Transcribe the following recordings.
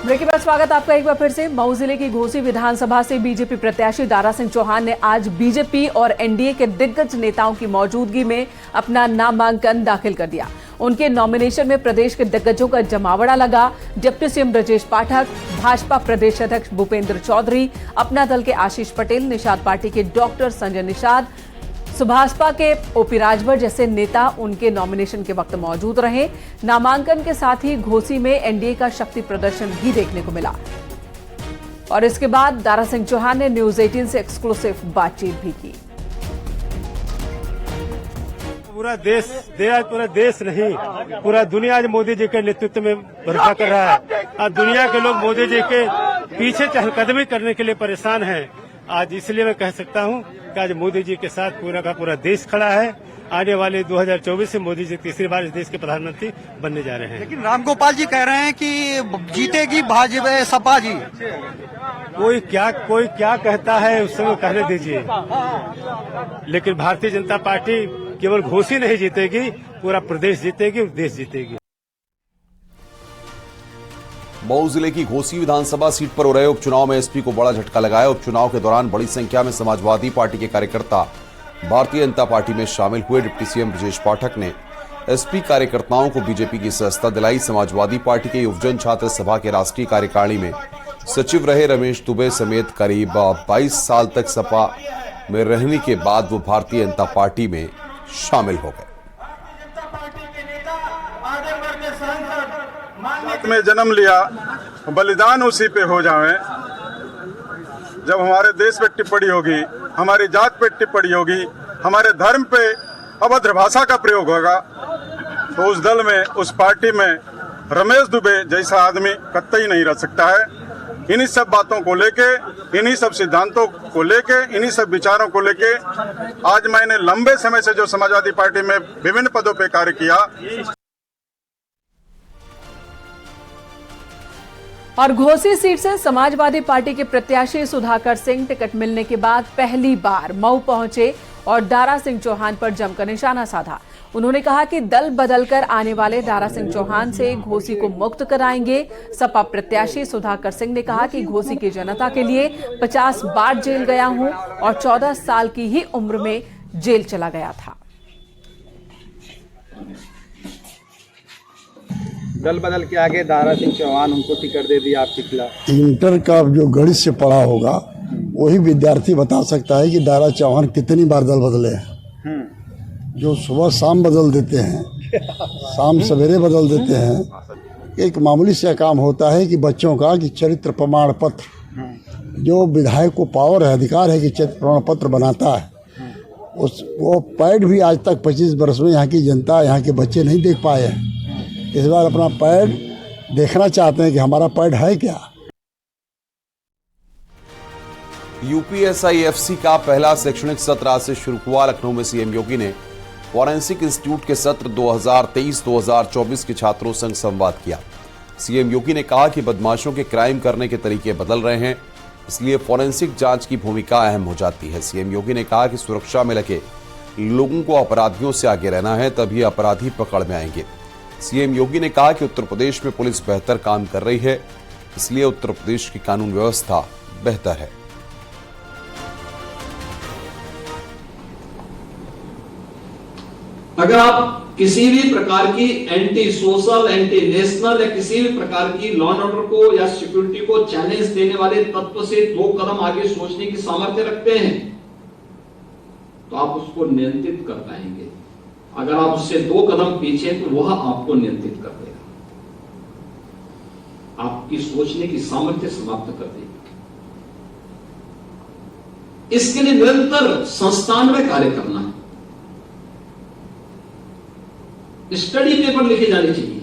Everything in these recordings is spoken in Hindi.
ब्रेक के बाद स्वागत आपका एक बार फिर से। मऊ जिले की घोसी विधानसभा से बीजेपी प्रत्याशी दारा सिंह चौहान ने आज बीजेपी और एनडीए के दिग्गज नेताओं की मौजूदगी में अपना नामांकन दाखिल कर दिया। उनके नॉमिनेशन में प्रदेश के दिग्गजों का जमावड़ा लगा। डिप्टी सीएम ब्रजेश पाठक, भाजपा प्रदेश अध्यक्ष भूपेंद्र चौधरी, अपना दल के आशीष पटेल, निषाद पार्टी के डॉक्टर संजय निषाद, सुभाषपा के ओपी राजभर जैसे नेता उनके नॉमिनेशन के वक्त मौजूद रहे। नामांकन के साथ ही घोसी में एनडीए का शक्ति प्रदर्शन भी देखने को मिला। और इसके बाद दारा सिंह चौहान ने न्यूज 18 से एक्सक्लूसिव बातचीत भी की। पूरा देश नहीं, पूरा दुनिया आज मोदी जी के नेतृत्व में भरोसा कर रहा है। आज दुनिया के लोग मोदी जी के पीछे चहलकदमी करने के लिए परेशान हैं। आज इसलिए मैं कह सकता हूं कि आज मोदी जी के साथ पूरा का पूरा देश खड़ा है। आने वाले 2024 से मोदी जी तीसरी बार इस देश के प्रधानमंत्री बनने जा रहे हैं। लेकिन रामगोपाल जी कह रहे हैं कि जीतेगी भाजपा सपा जी। कोई क्या कहता है उस समय कहने दीजिए, लेकिन भारतीय जनता पार्टी केवल घोसी नहीं जीतेगी, पूरा प्रदेश जीतेगी और देश जीतेगी। मऊ जिले की घोसी विधानसभा सीट पर हो रहे उपचुनाव में एसपी को बड़ा झटका लगाया। उपचुनाव के दौरान बड़ी संख्या में समाजवादी पार्टी के कार्यकर्ता भारतीय जनता पार्टी में शामिल हुए। डिप्टी सीएम ब्रजेश पाठक ने एसपी कार्यकर्ताओं को बीजेपी की सदस्यता दिलाई। समाजवादी पार्टी के युवजन छात्र सभा के राष्ट्रीय कार्यकारिणी में सचिव रहे रमेश दुबे समेत करीब 22 साल तक सपा में रहने के बाद वो भारतीय जनता पार्टी में शामिल हो गए। में जन्म लिया, बलिदान उसी पे हो जावे। जब हमारे देश पे टिप्पणी होगी, हमारी जात पे टिप्पणी होगी, हमारे धर्म पे अभद्र भाषा का प्रयोग होगा, तो उस दल में, उस पार्टी में रमेश दुबे जैसा आदमी कतई नहीं रह सकता है। इन्हीं सब बातों को लेके, इन्हीं सब सिद्धांतों को लेके, इन्हीं सब विचारों को लेके आज मैंने लंबे समय से जो समाजवादी पार्टी में विभिन्न पदों पे कार्य किया। और घोसी सीट से समाजवादी पार्टी के प्रत्याशी सुधाकर सिंह टिकट मिलने के बाद पहली बार मऊ पहुंचे और दारा सिंह चौहान पर जमकर निशाना साधा। उन्होंने कहा कि दल बदलकर आने वाले दारा सिंह चौहान से घोसी को मुक्त कराएंगे। सपा प्रत्याशी सुधाकर सिंह ने कहा कि घोसी की जनता के लिए 50 बार जेल गया हूं और 14 साल की ही उम्र में जेल चला गया था। दल बदल के आगे दारा सिंह चौहान उनको टिकट दे दिया आपके खिलाफ। इंटर का जो गणित से पढ़ा होगा वही विद्यार्थी बता सकता है कि दारा चौहान कितनी बार दल बदले हैं। जो सुबह शाम बदल देते हैं, शाम सवेरे बदल देते हैं। एक मामूली सा काम होता है कि बच्चों का कि चरित्र प्रमाण पत्र, जो विधायक को पावर है, अधिकार है कि चरित्र प्रमाण पत्र बनाता है, वो पैड भी आज तक 25 वर्ष में यहाँ की जनता, यहाँ के बच्चे नहीं देख पाए हैं। इस बार अपना पैड देखना चाहते हैं कि हमारा पैड है क्या। यूपीएसआईएफसी का पहला शैक्षणिक सत्र आज से शुरू हुआ। लखनऊ में सीएम योगी ने फॉरेंसिक इंस्टीट्यूट के सत्र 2023-2024 के छात्रों संग संवाद किया। सीएम योगी ने कहा कि बदमाशों के क्राइम करने के तरीके बदल रहे हैं, इसलिए फॉरेंसिक जांच की भूमिका अहम हो जाती है। सीएम योगी ने कहा कि सुरक्षा में लगे लोगों को अपराधियों से आगे रहना है, तभी अपराधी पकड़ में आएंगे। सीएम योगी ने कहा कि उत्तर प्रदेश में पुलिस बेहतर काम कर रही है, इसलिए उत्तर प्रदेश की कानून व्यवस्था बेहतर है। अगर आप किसी भी प्रकार की एंटी सोशल, एंटी नेशनल या किसी भी प्रकार की लॉ एंड ऑर्डर को या सिक्योरिटी को चैलेंज देने वाले तत्व से 2 कदम आगे सोचने की सामर्थ्य रखते हैं, तो आप उसको नियंत्रित कर पाएंगे। अगर आप उससे 2 कदम पीछे, तो वह आपको नियंत्रित कर देगा, आपकी सोचने की सामर्थ्य समाप्त कर देगा। इसके लिए निरंतर संस्थान में कार्य करना है। स्टडी पेपर लिखे जाने चाहिए।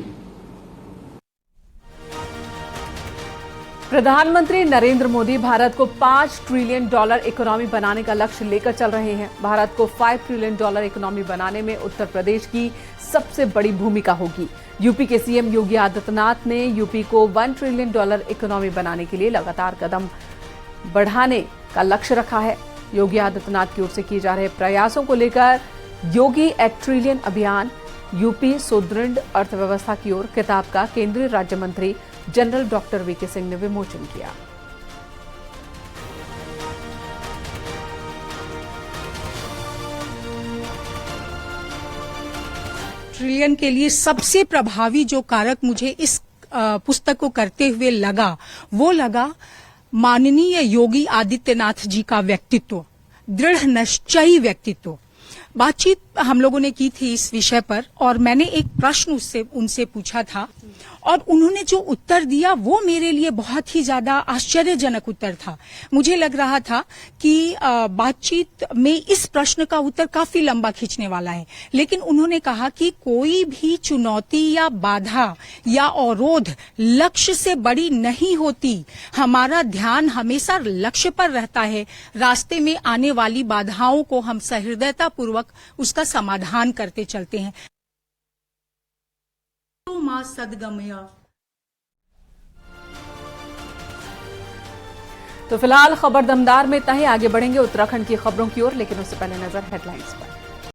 प्रधानमंत्री नरेंद्र मोदी भारत को $5 ट्रिलियन इकोनॉमी बनाने का लक्ष्य लेकर चल रहे हैं। भारत को $5 ट्रिलियन इकोनॉमी बनाने में उत्तर प्रदेश की सबसे बड़ी भूमिका होगी। यूपी के सीएम योगी आदित्यनाथ ने यूपी को $1 ट्रिलियन इकोनॉमी बनाने के लिए लगातार कदम बढ़ाने का लक्ष्य रखा है। योगी आदित्यनाथ की ओर से किए जा रहे प्रयासों को लेकर योगी एट ट्रिलियन अभियान यूपी सुदृढ़ अर्थव्यवस्था की ओर किताब का केंद्रीय राज्य मंत्री जनरल डॉक्टर वीके सिंह ने विमोचन किया। ट्रिलियन के लिए सबसे प्रभावी जो कारक मुझे इस पुस्तक को करते हुए लगा, वो लगा माननीय योगी आदित्यनाथ जी का व्यक्तित्व, दृढ़ निश्चयी व्यक्तित्व। बातचीत हम लोगों ने की थी इस विषय पर और मैंने एक प्रश्न उनसे पूछा था और उन्होंने जो उत्तर दिया वो मेरे लिए बहुत ही ज्यादा आश्चर्यजनक उत्तर था। मुझे लग रहा था कि बातचीत में इस प्रश्न का उत्तर काफी लंबा खींचने वाला है, लेकिन उन्होंने कहा कि कोई भी चुनौती या बाधा या अवरोध लक्ष्य से बड़ी नहीं होती। हमारा ध्यान हमेशा लक्ष्य पर रहता है। रास्ते में आने वाली बाधाओं को हम सहृदयता पूर्वक उसका समाधान करते चलते हैं। मां सदगमया। तो फिलहाल खबर दमदार में इतना ही। आगे बढ़ेंगे उत्तराखंड की खबरों की ओर, लेकिन उससे पहले नजर हेडलाइंस पर।